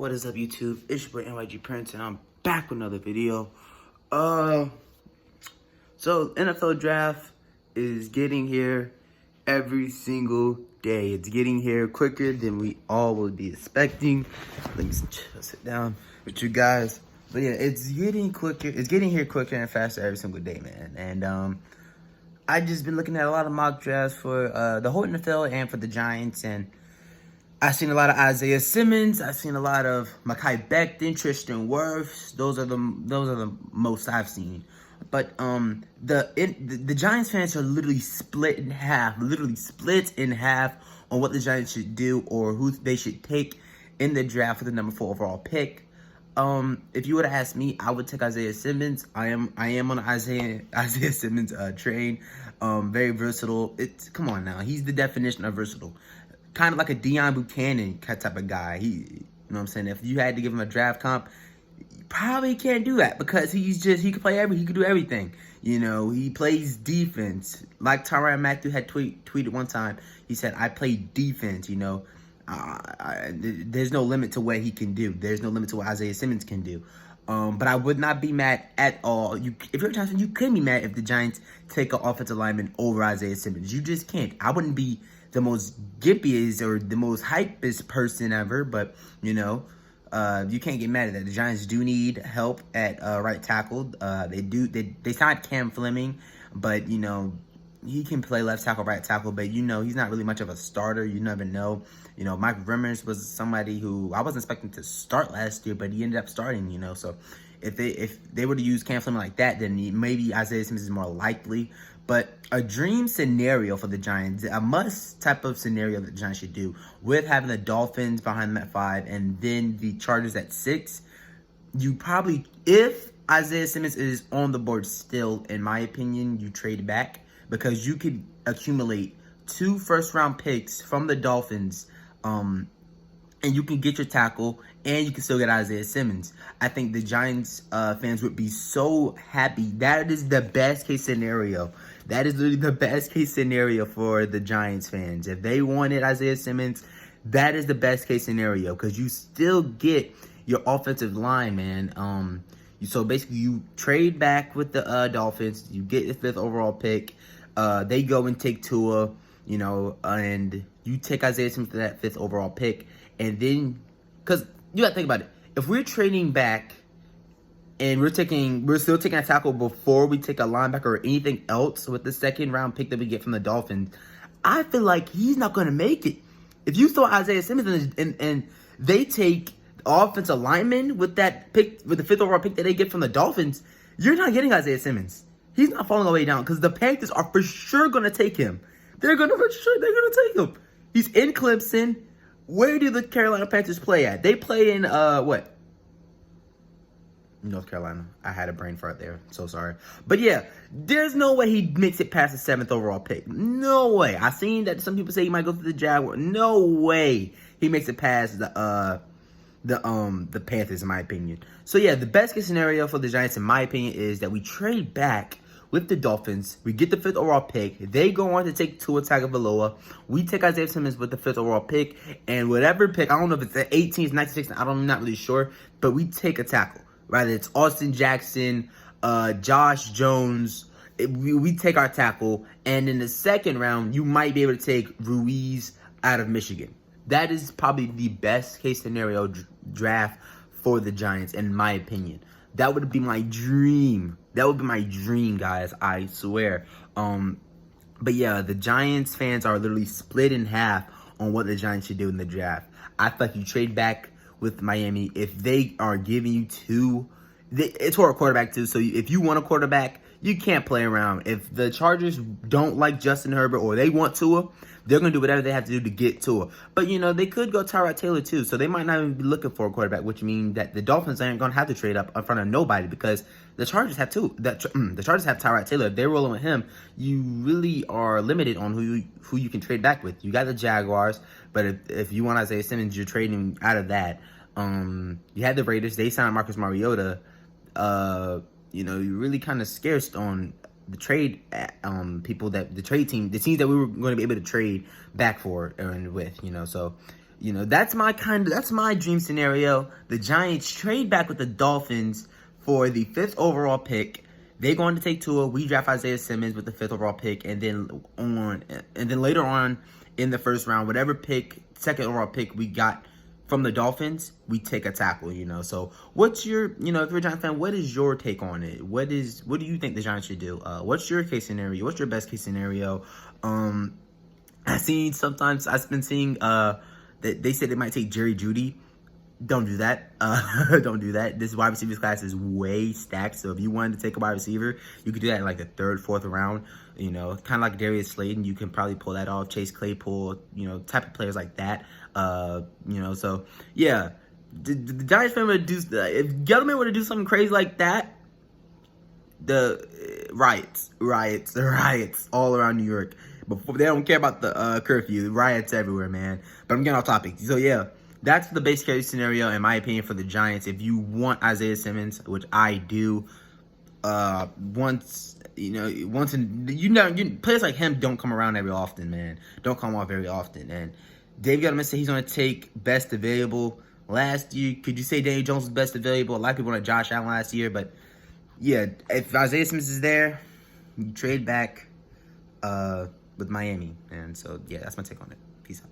What is up, YouTube? It's your boy NYG Prince, and I'm back with another video. So NFL draft is getting here every single day. It's getting here quicker than we all would be expecting. Let me sit down with you guys. But yeah, it's getting quicker. It's getting here quicker and faster every single day, man. And I just been looking at a lot of mock drafts for the whole NFL and for the Giants, and I've seen a lot of Isaiah Simmons. I've seen a lot of Mekhi Becton, Tristan Wirfs. Those are the most I've seen. But the Giants fans are literally split in half. Literally split in half on what the Giants should do or who they should take in the draft for the number 4 overall pick. If you would have asked me, I would take Isaiah Simmons. I am on the Isaiah Simmons train. Very versatile. Come on now, he's the definition of versatile. Kind of like a Deion Buchanan type of guy. You know what I'm saying? If you had to give him a draft comp, you probably can't do that because he could play he could do everything. You know, he plays defense. Like Tyrann Mathieu had tweeted one time, he said, "I play defense." You know, there's no limit to what he can do. There's no limit to what Isaiah Simmons can do. But I would not be mad at all. If you're a Giants fan, you couldn't be mad if the Giants take an offensive lineman over Isaiah Simmons. You just can't. I wouldn't be the most gippiest or the most hypest person ever, but you know, you can't get mad at that. The Giants do need help at right tackle. They signed Cam Fleming, but you know, he can play left tackle, right tackle, but you know, he's not really much of a starter. You never know. You know, Mike Remmers was somebody who I wasn't expecting to start last year, but he ended up starting, you know. So if they were to use Cam Fleming like that, then maybe Isaiah Simmons is more likely. But a dream scenario for the Giants, a must type of scenario that the Giants should do, with having the Dolphins behind them at 5 and then the Chargers at 6, you probably, if Isaiah Simmons is on the board still, in my opinion, you trade back because you could accumulate 2 first-round picks from the Dolphins, and you can get your tackle, and you can still get Isaiah Simmons. I think the Giants fans would be so happy. That is the best-case scenario. That is literally the best-case scenario for the Giants fans. If they wanted Isaiah Simmons, that is the best-case scenario because you still get your offensive line, man. So basically, you trade back with the Dolphins. You get the 5th overall pick. They go and take Tua, you know, and you take Isaiah Simmons to that 5th overall pick. And then, because you got to think about it. If we're trading back and we're still taking a tackle before we take a linebacker or anything else with the 2nd round pick that we get from the Dolphins, I feel like he's not going to make it. If you throw Isaiah Simmons and they take offensive lineman with that pick, with the 5th overall pick that they get from the Dolphins, you're not getting Isaiah Simmons. He's not falling away down because the Panthers are for sure going to take him. They're going to take him. He's in Clemson. Where do the Carolina Panthers play at? They play in, what? North Carolina. I had a brain fart there. So sorry. But yeah, there's no way he makes it past the 7th overall pick. No way. I seen that some people say he might go to the Jaguars. No way he makes it past the Panthers, in my opinion. So yeah, the best case scenario for the Giants, in my opinion, is that we trade back with the Dolphins. We get the 5th overall pick. They go on to take Tua Tagovailoa. We take Isaiah Simmons with the 5th overall pick. And whatever pick, I don't know if it's the 18th, 19th, I'm not really sure. But we take a tackle. Rather it's Austin Jackson, Josh Jones. We take our tackle. And in the 2nd round, you might be able to take Ruiz out of Michigan. That is probably the best case scenario draft for the Giants, in my opinion. That would be my dream. That would be my dream, guys. I swear. But yeah, the Giants fans are literally split in half on what the Giants should do in the draft. I feel like you trade back with Miami if they are giving you it's for a quarterback too. So if you want a quarterback, you can't play around. If the Chargers don't like Justin Herbert or they want Tua, they're going to do whatever they have to do to get Tua. But, you know, they could go Tyrod Taylor too. So they might not even be looking for a quarterback, which means that the Dolphins aren't going to have to trade up in front of nobody because the Chargers have the Chargers have Tyrod Taylor. If they're rolling with him, you really are limited on who you can trade back with. You got the Jaguars, but if you want Isaiah Simmons, you're trading out of that. You had the Raiders. They signed Marcus Mariota. You know, you're really kind of scarce on the trade people that the trade team, the teams that we were going to be able to trade back for and with, you know. So You know, that's my dream scenario. The Giants trade back with the Dolphins for the 5th overall pick. They're going to take Tua. We draft Isaiah Simmons with the 5th overall pick, and then later on in the first round, whatever pick, 2nd overall pick we got from the Dolphins, we take a tackle. You know, so what's your, you know, if you're a Giants fan, what is your take on it? What do you think the Giants should do? What's your case scenario? What's your best case scenario? I've been seeing that they said they might take Jerry Jeudy. Don't do that. Don't do that. This wide receivers class is way stacked. So if you wanted to take a wide receiver, you could do that in like the 3rd, 4th round. You know, kind of like Darius Slayton. You can probably pull that off. Chase Claypool. You know, type of players like that. You know, so yeah, the Giants fan would do. If Gettleman were to do something crazy like that, the riots all around New York. But they don't care about the curfew. Riots everywhere, man. But I'm getting off topic. So yeah, that's the base case scenario in my opinion for the Giants. If you want Isaiah Simmons, which I do, players like him don't come around very often, man. Don't come off very often. And Dave Gettleman said he's going to take best available. Last year, could you say Daniel Jones was best available? A lot of people wanted Josh Allen last year, but yeah, if Isaiah Simmons is there, you trade back with Miami. And so, yeah, that's my take on it. Peace out.